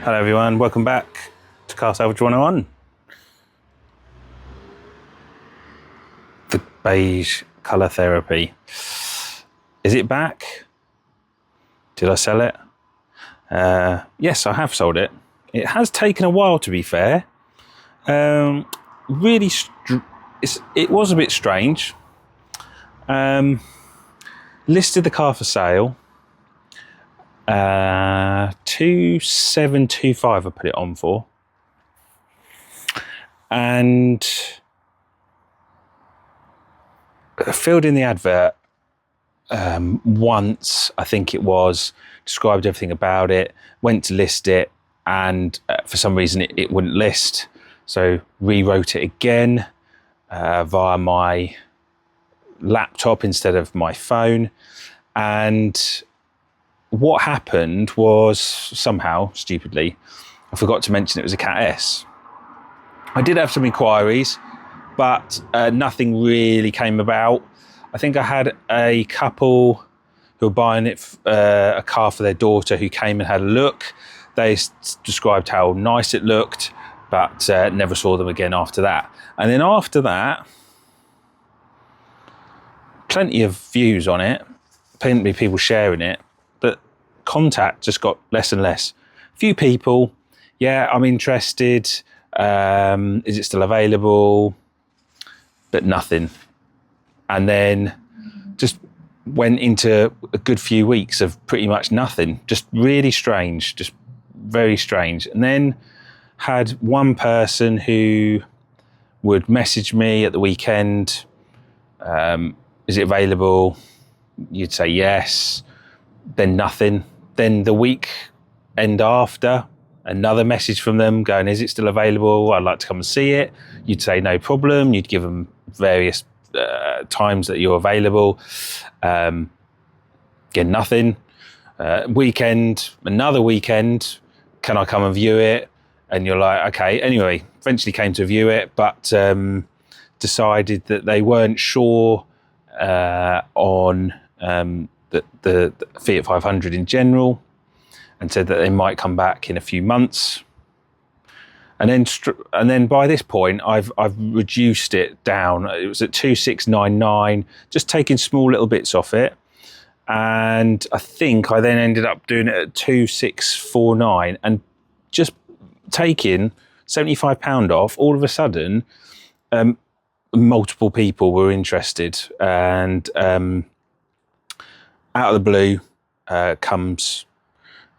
Hello everyone, welcome back to Car Salvage 101. The beige colour therapy. Is it back? Did I sell it? Yes, I have sold it. It has taken a while, to be fair. It was a bit strange. Listed the car for sale. 2,725 I put it on for, and filled in the advert once, I think it was, described everything about it, went to list it, and for some reason it wouldn't list, so rewrote it again via my laptop instead of my phone. And what happened was, somehow, stupidly, I forgot to mention it was a Cat S. I did have some inquiries, but nothing really came about. I think I had a couple who were buying it, a car for their daughter, who came and had a look. They described how nice it looked, but never saw them again after that. And then after that, plenty of views on it, plenty of people sharing it, but contact just got less and less. Few people, yeah, I'm interested. Is it still available? But nothing. And then just went into a good few weeks of pretty much nothing. Just really strange, just very strange. And then had one person who would message me at the weekend, is it available? You'd say yes, then nothing. Then the week end after, another message from them going, is it still available? I'd like to come and see it. You'd say no problem. You'd give them various times that you're available. Again, nothing. Weekend, another weekend, can I come and view it? And you're like, okay. Anyway, eventually came to view it, but decided that they weren't sure on the Fiat 500 in general, and said that they might come back in a few months. And then by this point, I've reduced it down. It was at 2,699, just taking small little bits off it. And I think I then ended up doing it at 2,649, and just taking £75 off. All of a sudden, multiple people were interested, and out of the blue comes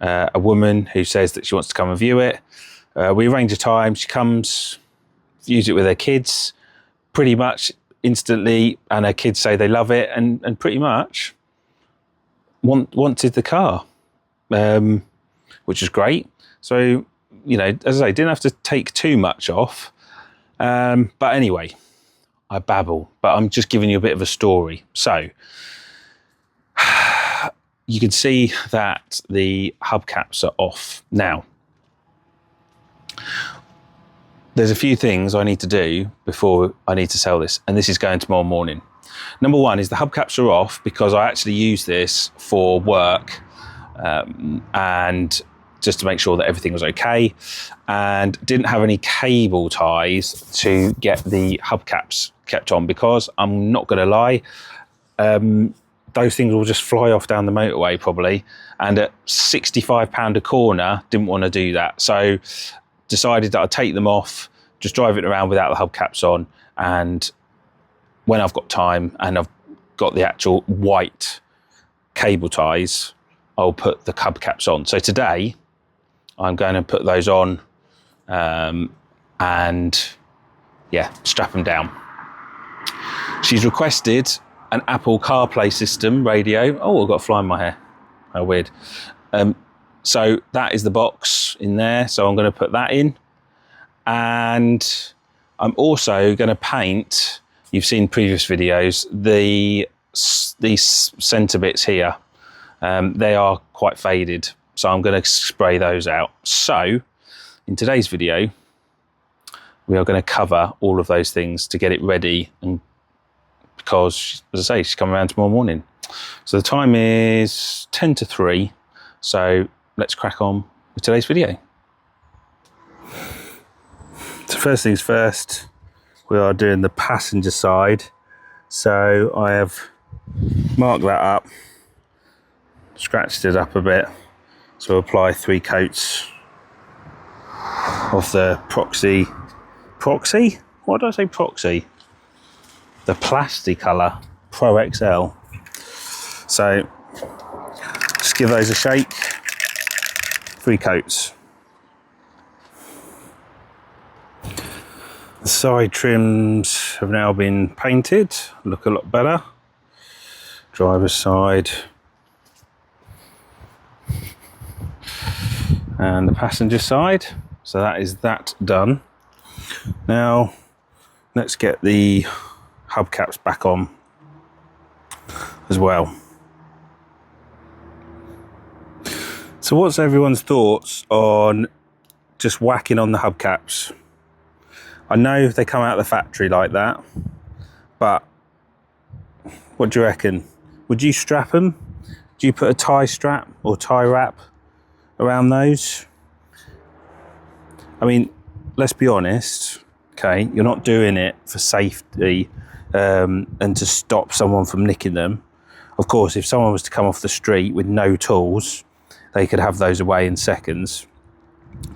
a woman who says that she wants to come and view it. We arrange a time. She comes, views it with her kids, pretty much instantly, and her kids say they love it, and pretty much wanted the car, which is great. So, you know, as I say, didn't have to take too much off. But anyway, I babble, but I'm just giving you a bit of a story. So you can see that the hubcaps are off. Now, there's a few things I need to do before I need to sell this, and this is going tomorrow morning. Number one is the hubcaps are off because I actually use this for work, and just to make sure that everything was okay, and didn't have any cable ties to get the hubcaps kept on, because I'm not going to lie, those things will just fly off down the motorway probably, and at £65 a corner, didn't want to do that. So decided that I'd take them off, just drive it around without the hubcaps on, and when I've got time and I've got the actual white cable ties, I'll put the hubcaps on. So today I'm going to put those on, and yeah, strap them down. She's requested an Apple Carplay system radio. Oh, I've got a fly in my hair. How weird. So that is the box in there. So I'm going to put that in. And I'm also going to paint, you've seen previous videos, these centre bits here. They are quite faded. So I'm going to spray those out. So in today's video, we are going to cover all of those things to get it ready, and because, as I say, she's coming around tomorrow morning. So the time is 10 to 3. So let's crack on with today's video. So first things first, we are doing the passenger side. So I have marked that up, scratched it up a bit. So apply 3 coats of the proxy? Why did I say proxy? The Plasticolour Pro XL. So just give those a shake. 3 coats. The side trims have now been painted, look a lot better. Driver's side. And the passenger side. So that is that done. Now let's get the hubcaps back on as well. So what's everyone's thoughts on just whacking on the hubcaps? I know they come out of the factory like that, but what do you reckon? Would you strap them? Do you put a tie strap or tie wrap around those? I mean, let's be honest, okay, you're not doing it for safety and to stop someone from nicking them. Of course, if someone was to come off the street with no tools, they could have those away in seconds.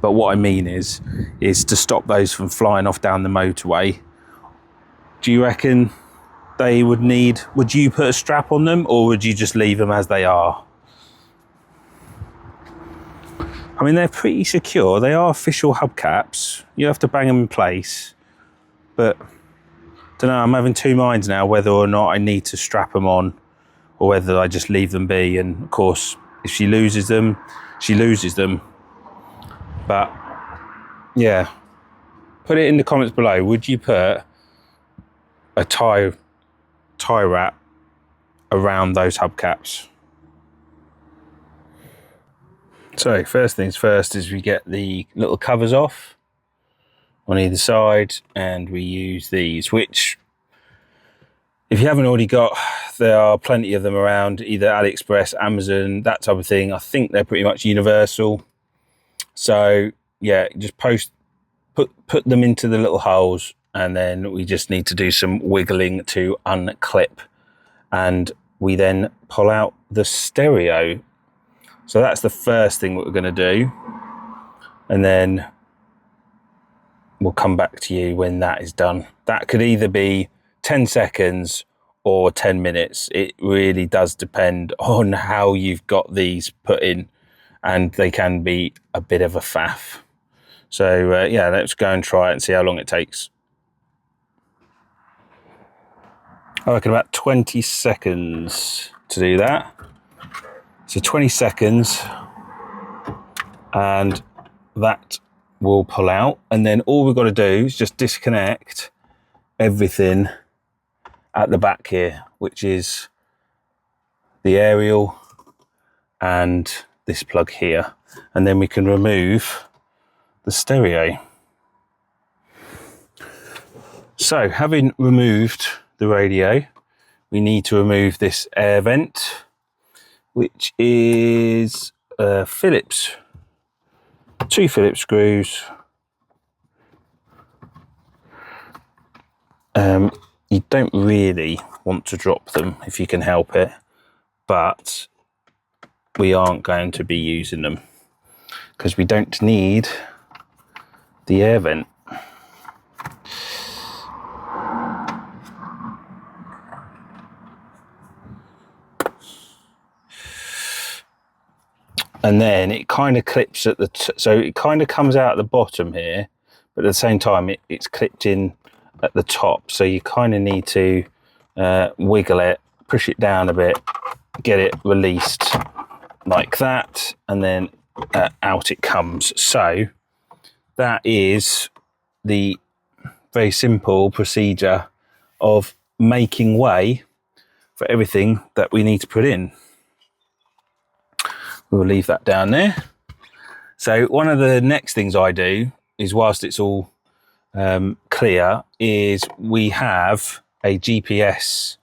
But what I mean is to stop those from flying off down the motorway. Do you reckon they would you put a strap on them, or would you just leave them as they are? I mean, they're pretty secure. They are official hubcaps. You have to bang them in place. But, don't know, I'm having 2 minds now whether or not I need to strap them on or whether I just leave them be. And, of course, if she loses them, she loses them. But, yeah, put it in the comments below. Would you put a tie wrap around those hubcaps? So first things first is we get the little covers off on either side, and we use these, which if you haven't already got, there are plenty of them around, either Aliexpress, Amazon, that type of thing. I think they're pretty much universal. So yeah, just put them into the little holes, and then we just need to do some wiggling to unclip, and we then pull out the stereo. So that's the first thing that we're going to do, and then we'll come back to you when that is done. That could either be 10 seconds or 10 minutes. It really does depend on how you've got these put in, and they can be a bit of a faff. So yeah, let's go and try it and see how long it takes. I reckon about 20 seconds to do that. So 20 seconds, and that will pull out. And then all we've got to do is just disconnect everything at the back here, which is the aerial and this plug here. And then we can remove the stereo. So having removed the radio, we need to remove this air vent, which is Phillips, 2 Phillips screws. You don't really want to drop them if you can help it, but we aren't going to be using them because we don't need the air vent. And then it kind of clips at so it kind of comes out at the bottom here, but at the same time it's clipped in at the top. So you kind of need to wiggle it, push it down a bit, get it released like that, and then out it comes. So that is the very simple procedure of making way for everything that we need to put in. We'll leave that down there. So one of the next things I do is, whilst it's all clear, is we have a GPS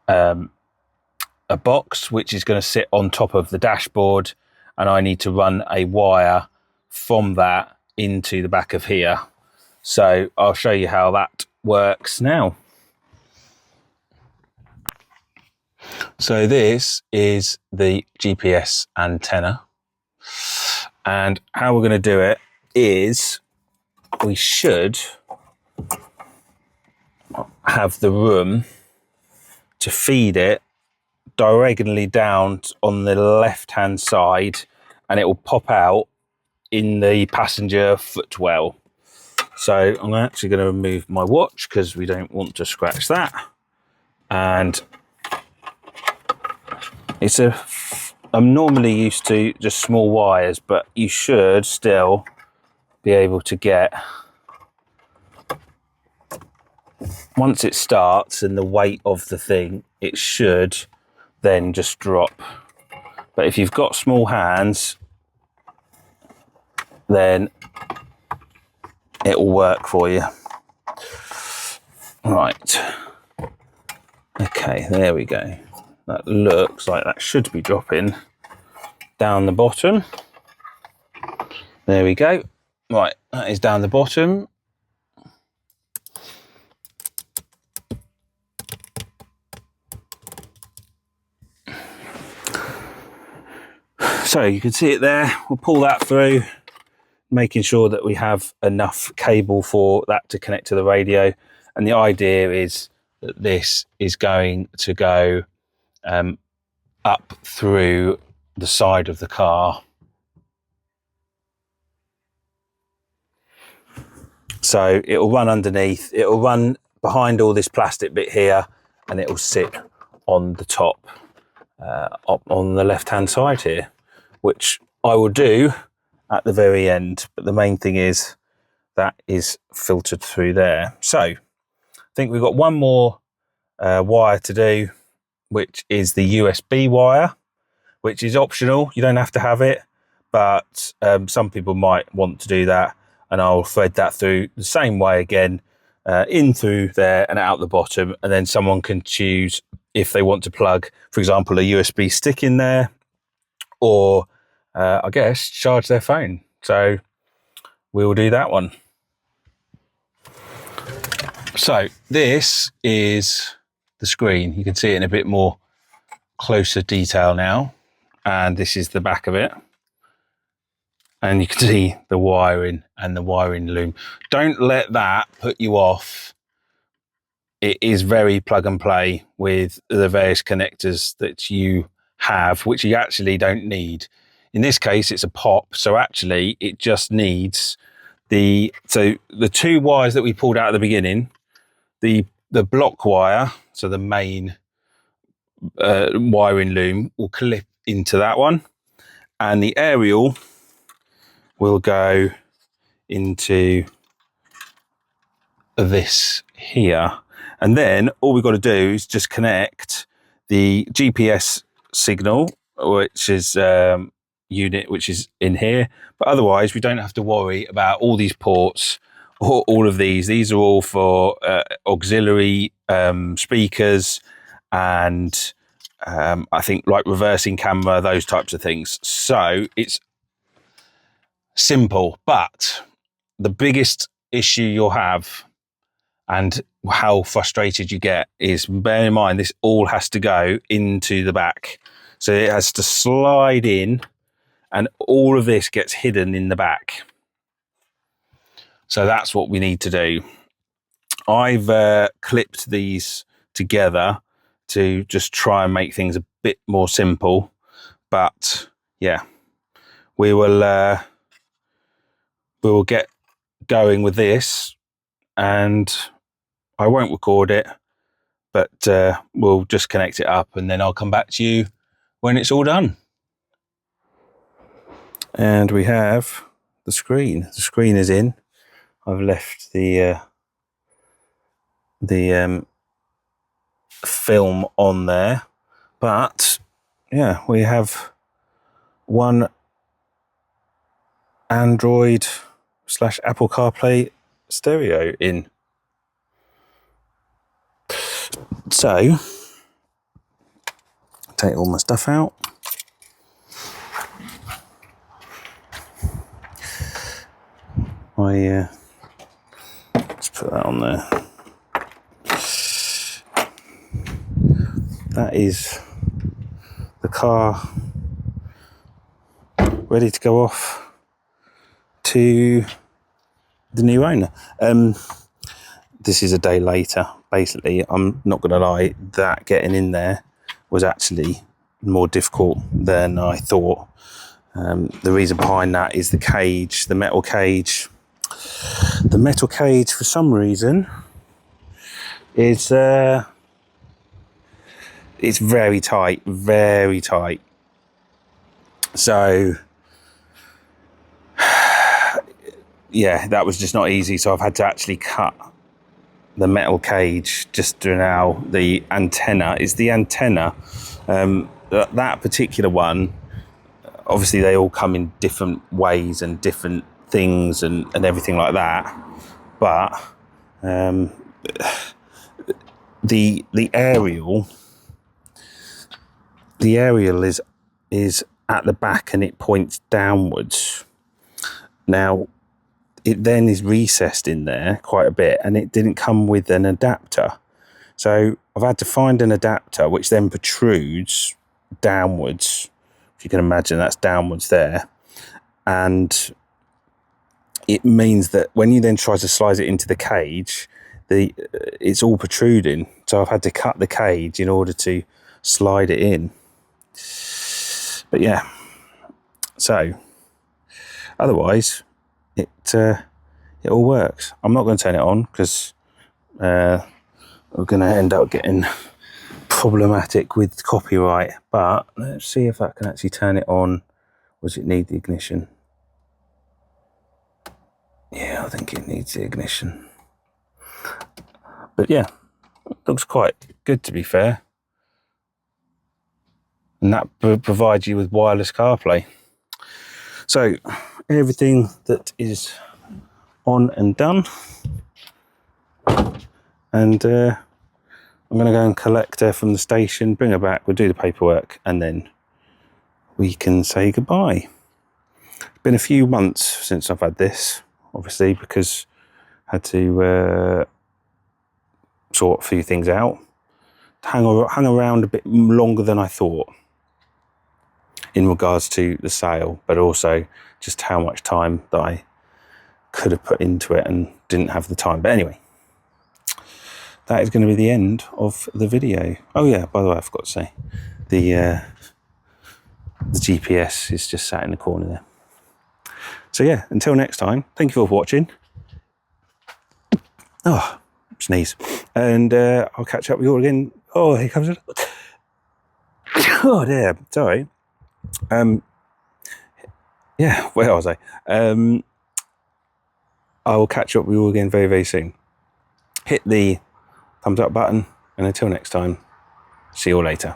a box which is going to sit on top of the dashboard, and I need to run a wire from that into the back of here. So I'll show you how that works now. So this is the GPS antenna, and how we're going to do it is we should have the room to feed it diagonally down on the left hand side, and it will pop out in the passenger footwell. So I'm actually going to remove my watch because we don't want to scratch that. And I'm normally used to just small wires, but you should still be able to get, once it starts and the weight of the thing, it should then just drop. But if you've got small hands, then it will work for you. Right. Okay, there we go. That looks like that should be dropping down the bottom. There we go. Right, that is down the bottom. So you can see it there. We'll pull that through, making sure that we have enough cable for that to connect to the radio. And the idea is that this is going to go up through the side of the car. So it will run underneath, it will run behind all this plastic bit here, and it will sit on the top, up on the left hand side here, which I will do at the very end. But the main thing is that is filtered through there. So I think we've got one more wire to do, which is the USB wire, which is optional. You don't have to have it, but some people might want to do that. And I'll thread that through the same way again, in through there and out the bottom. And then someone can choose if they want to plug, for example, a USB stick in there, or I guess charge their phone. So we will do that one. So this is the screen. You can see it in a bit more closer detail now. And this is the back of it. And you can see the wiring and the wiring loom. Don't let that put you off. It is very plug and play with the various connectors that you have, which you actually don't need. In this case, it's a pop. So actually it just needs the two wires that we pulled out at the beginning, the block wire, so the main wiring loom will clip into that one, and the aerial will go into this here. And then all we've got to do is just connect the GPS signal, which is unit, which is in here. But otherwise, we don't have to worry about all these ports or all of these. These are all for auxiliary speakers and I think like reversing camera, those types of things. So it's simple, but the biggest issue you'll have and how frustrated you get is, bear in mind, this all has to go into the back. So it has to slide in, and all of this gets hidden in the back. So that's what we need to do. I've clipped these together to just try and make things a bit more simple. But yeah, we will get going with this, and I won't record it, but we'll just connect it up, and then I'll come back to you when it's all done. And we have the screen. The screen is in. I've left the film on there, but yeah, we have one Android / Apple CarPlay stereo in. So take all my stuff out. My put that on there. That is the car ready to go off to the new owner. This is a day later. Basically, I'm not going to lie, that getting in there was actually more difficult than I thought. The reason behind that is the cage, the metal cage. The metal cage, for some reason, is it's very tight, very tight. So, yeah, that was just not easy. So I've had to actually cut the metal cage just to now. The antenna is the antenna. That particular one, obviously they all come in different ways and different things and everything like that. But the aerial is at the back and it points downwards. Now, it then is recessed in there quite a bit, and it didn't come with an adapter. So I've had to find an adapter which then protrudes downwards. If you can imagine, that's downwards there. And it means that when you then try to slide it into the cage, it's all protruding. So I've had to cut the cage in order to slide it in. But yeah, so otherwise it all works. I'm not going to turn it on because we're going to end up getting problematic with copyright. But let's see if I can actually turn it on. Does it need the ignition? Yeah, I think it needs the ignition. But yeah, it looks quite good, to be fair. And that provides you with wireless CarPlay. So everything that is on and done. And I'm going to go and collect her from the station, bring her back, we'll do the paperwork, and then we can say goodbye. It's been a few months since I've had this, obviously, because I had to sort a few things out. Hung around a bit longer than I thought in regards to the sale, but also just how much time that I could have put into it and didn't have the time. But anyway, that is going to be the end of the video. Oh yeah, by the way, I forgot to say, the GPS is just sat in the corner there. So yeah, until next time, thank you for watching. Oh, sneeze. And I'll catch up with you all again. Oh, here comes it. Oh dear, sorry. Yeah, where was I? I will catch up with you all again very, very soon. Hit the thumbs up button, and until next time, see you all later.